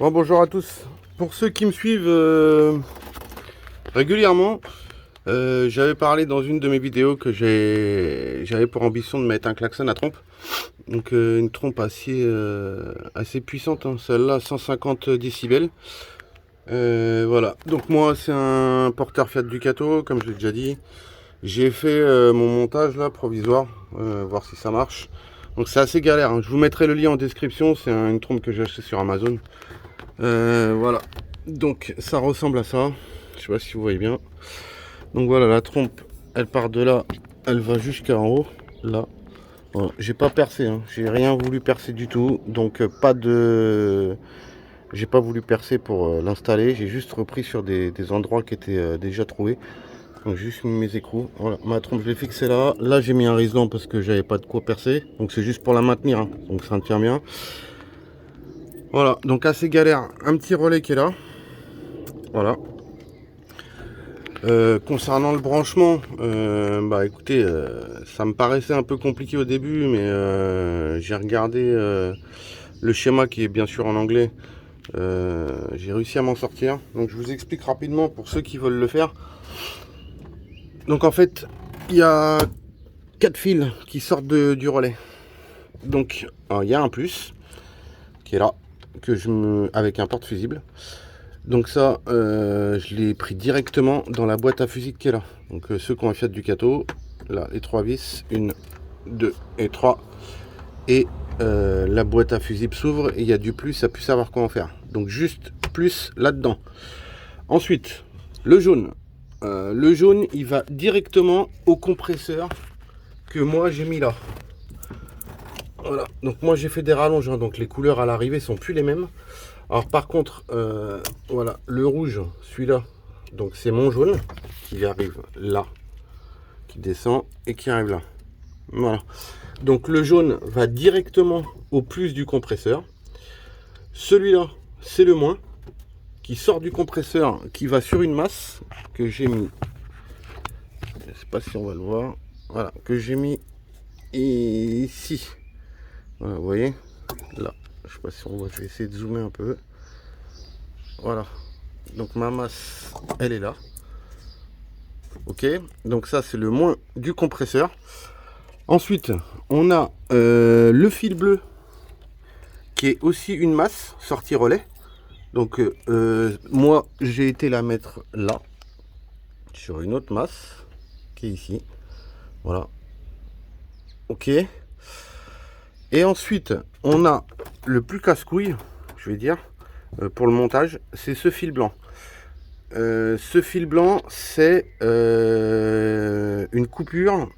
Bon, bonjour à tous. Pour ceux qui me suivent régulièrement, j'avais parlé dans une de mes vidéos que j'avais pour ambition de mettre un klaxon à trompe. Donc une trompe assez puissante, hein. Celle-là 150 décibels. Voilà. Donc moi c'est un porteur Fiat Ducato, comme je l'ai déjà dit. J'ai fait mon montage là provisoire, voir si ça marche. Donc c'est assez galère, hein. Je vous mettrai le lien en description. C'est une trompe que j'ai achetée sur Amazon. Voilà, donc ça ressemble à ça. Je sais pas si vous voyez bien. Donc voilà, la trompe, elle part de là, elle va jusqu'en haut, là. Voilà. J'ai pas percé, hein. J'ai rien voulu percer du tout. Donc j'ai pas voulu percer pour l'installer. J'ai juste repris sur des endroits qui étaient déjà trouvés. Donc juste mis mes écrous. Voilà, ma trompe je l'ai fixée là. Là j'ai mis un riselant parce que j'avais pas de quoi percer. Donc c'est juste pour la maintenir, hein. Donc ça me tient bien. Voilà, donc assez galère. Un petit relais qui est là. Voilà. Concernant le branchement, bah écoutez, ça me paraissait un peu compliqué au début, mais j'ai regardé le schéma qui est bien sûr en anglais. J'ai réussi à m'en sortir. Donc je vous explique rapidement pour ceux qui veulent le faire. Donc en fait, il y a 4 fils qui sortent du relais. Donc il y a un plus qui est là, avec un porte-fusible. Donc ça, je l'ai pris directement dans la boîte à fusibles qui est là. Donc ceux qui ont un Fiat Ducato, là les 3 vis, 1, 2 et 3. Et la boîte à fusibles s'ouvre et il y a du plus, ça peut savoir quoi en faire. Donc juste plus là-dedans. Ensuite, le jaune. Le jaune, il va directement au compresseur que moi j'ai mis là. Voilà, donc moi j'ai fait des rallonges, hein, donc les couleurs à l'arrivée sont plus les mêmes. Alors par contre, voilà, le rouge, celui-là, donc c'est mon jaune qui arrive là, qui descend et qui arrive là. Voilà. Donc le jaune va directement au plus du compresseur. Celui-là, c'est le moins qui sort du compresseur, qui va sur une masse que j'ai mis. Je ne sais pas si on va le voir. Voilà, que j'ai mis ici. Voilà, vous voyez là. Je sais pas si on voit. Je vais essayer de zoomer un peu. Voilà. Donc ma masse, elle est là. Ok. Donc ça, c'est le moins du compresseur. Ensuite, on a le fil bleu qui est aussi une masse sortie relais. Donc moi, j'ai été la mettre là sur une autre masse qui est ici. Voilà. Ok. Et ensuite, on a le plus casse-couille, je vais dire, pour le montage, c'est ce fil blanc. Ce fil blanc, c'est une coupure.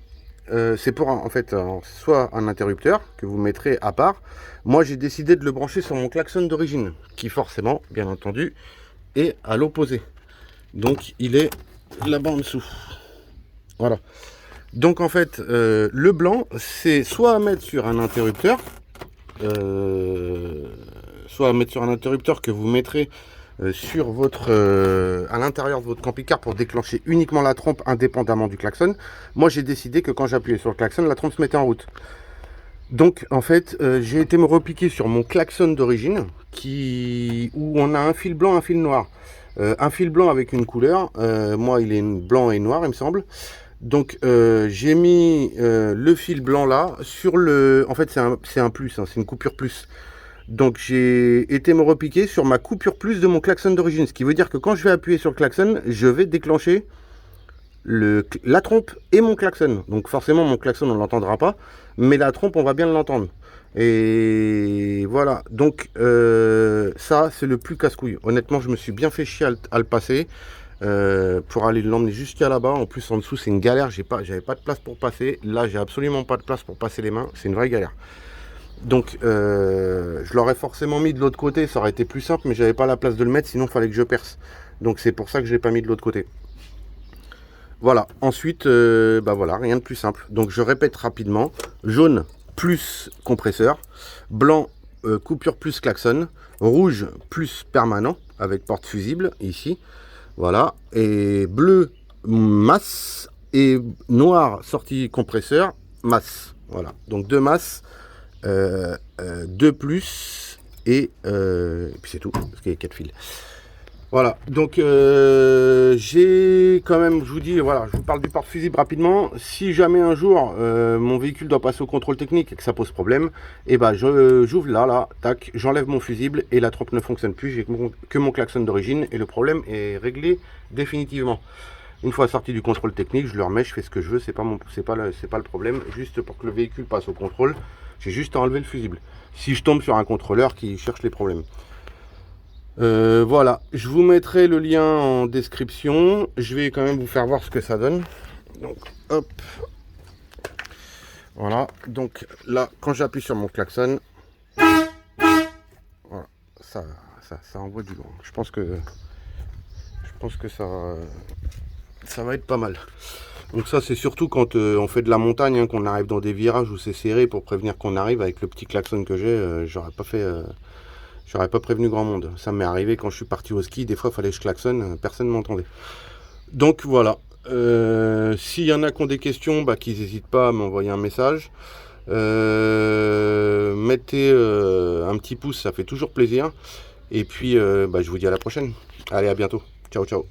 C'est pour en fait soit un interrupteur que vous mettrez à part. Moi, j'ai décidé de le brancher sur mon klaxon d'origine, qui forcément, bien entendu, est à l'opposé. Donc, il est là-bas en dessous. Voilà. Donc, en fait, le blanc, c'est soit à mettre sur un interrupteur, que vous mettrez sur à l'intérieur de votre camping-car pour déclencher uniquement la trompe indépendamment du klaxon. Moi j'ai décidé que quand j'appuyais sur le klaxon, la trompe se mettait en route. Donc en fait j'ai été me repiquer sur mon klaxon d'origine où on a un fil blanc, un fil noir. Un fil blanc avec une couleur, moi il est blanc et noir il me semble. Donc j'ai mis le fil blanc là sur le... En fait c'est un plus, hein, c'est une coupure plus. Donc j'ai été me repiquer sur ma coupure plus de mon klaxon d'origine. Ce qui veut dire que quand je vais appuyer sur le klaxon, je vais déclencher la trompe et mon klaxon. Donc forcément mon klaxon on ne l'entendra pas, mais la trompe on va bien l'entendre. Et voilà, donc ça c'est le plus casse-couille. Honnêtement je me suis bien fait chier à le passer. Pour aller l'emmener jusqu'à là-bas. En plus en dessous c'est une galère, j'avais pas de place pour passer. Là j'ai absolument pas de place pour passer les mains, c'est une vraie galère. Donc je l'aurais forcément mis de l'autre côté, ça aurait été plus simple, mais j'avais pas la place de le mettre, sinon il fallait que je perce. Donc c'est pour ça que je l'ai pas mis de l'autre côté. Voilà, ensuite, bah voilà, rien de plus simple. Donc je répète rapidement, jaune plus compresseur, blanc coupure plus klaxon, rouge plus permanent avec porte fusible ici, voilà, et bleu masse et noir sortie compresseur, masse. Voilà, donc deux masses. 2 plus Et puis c'est tout, parce qu'il y a 4 fils. Voilà, donc j'ai quand même, je vous dis, voilà, je vous parle du porte-fusible rapidement. Si jamais un jour mon véhicule doit passer au contrôle technique et que ça pose problème, et ben j'ouvre là, tac, j'enlève mon fusible et la trompe ne fonctionne plus, j'ai que mon klaxon d'origine et le problème est réglé définitivement. Une fois sorti du contrôle technique, je le remets, je fais ce que je veux, c'est pas le problème. Juste pour que le véhicule passe au contrôle, j'ai juste à enlever le fusible. Si je tombe sur un contrôleur qui cherche les problèmes. Voilà, je vous mettrai le lien en description. Je vais quand même vous faire voir ce que ça donne. Donc, hop. Voilà, donc là, quand j'appuie sur mon klaxon, voilà, ça envoie du lourd. Je pense que ça va être pas mal. Donc ça, c'est surtout quand on fait de la montagne, hein, qu'on arrive dans des virages où c'est serré pour prévenir qu'on arrive. Avec le petit klaxon que j'ai, j'aurais pas prévenu grand monde. Ça m'est arrivé quand je suis parti au ski. Des fois, il fallait que je klaxonne, personne ne m'entendait. Donc voilà. S'il y en a qui ont des questions, bah, qu'ils n'hésitent pas à m'envoyer un message. Mettez un petit pouce, ça fait toujours plaisir. Et puis, bah, je vous dis à la prochaine. Allez, à bientôt. Ciao, ciao.